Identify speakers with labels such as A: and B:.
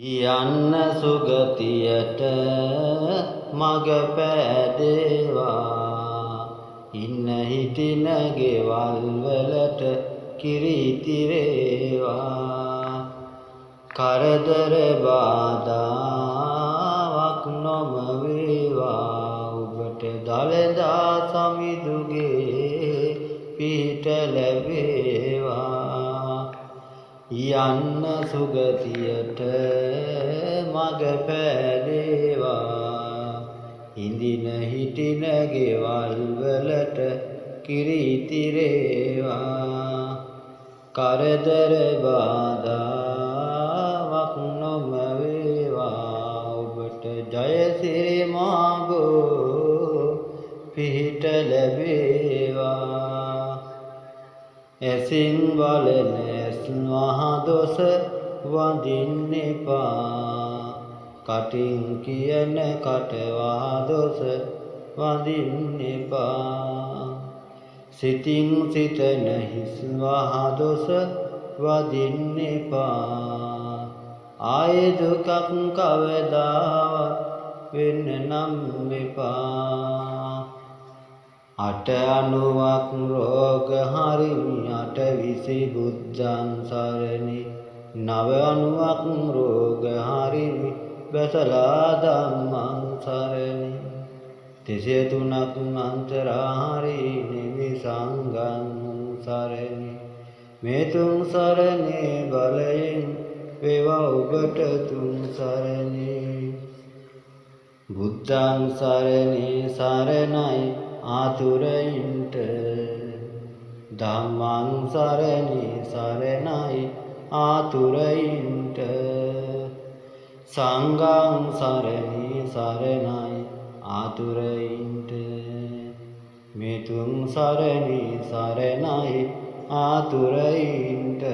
A: යන්න සුගතියට මග පෑදේවා ඉන්න හිටින ගෙවල් වලට කිරිතිරේවා කරදර බාධාවක් නොම වේවා ඔබට දළදා සමිඳුගේ පිහිට ලැබේවා යන්න සුගතියට මග පෑදේවා ඉඳින හිටින ගෙවල් වලට කිරිතිරේවා කරදර බාධාවක් නොම වේවා ඔබට ජයසිරි මාගෝ පිහිට ලැබේවා ඇසින් බලන මහදොස වඳින්න එපා කටින් කියන කටවාදොස වඳින්න එපා සිතින් සිතන හිස් වහදොස වඳින්න එපා ආයේ දුකක් කවදාවත් වෙන්න නම් එපා අට අනුවක් රෝග හරිමි අට විසි බුද්ධං සරණි නව අනුවක් රෝග හරිමි බැසලා ධම්මං සරණි තිසිය තුනක් අන්තරා හරිනි සංඝං සරණි මේ තුන් සරණේ බලයෙන් වේවා ඔබට තුන් සරණි බුද්ධං සරණි සරණයි ආතුරයින්ට ධම්මං සරණි සරණයි ආතුරයින්ට සංඝං සරණි සරණයි ආතුරයින්ට මේ තුන් සරණි සරණයි ආතුරයින්ට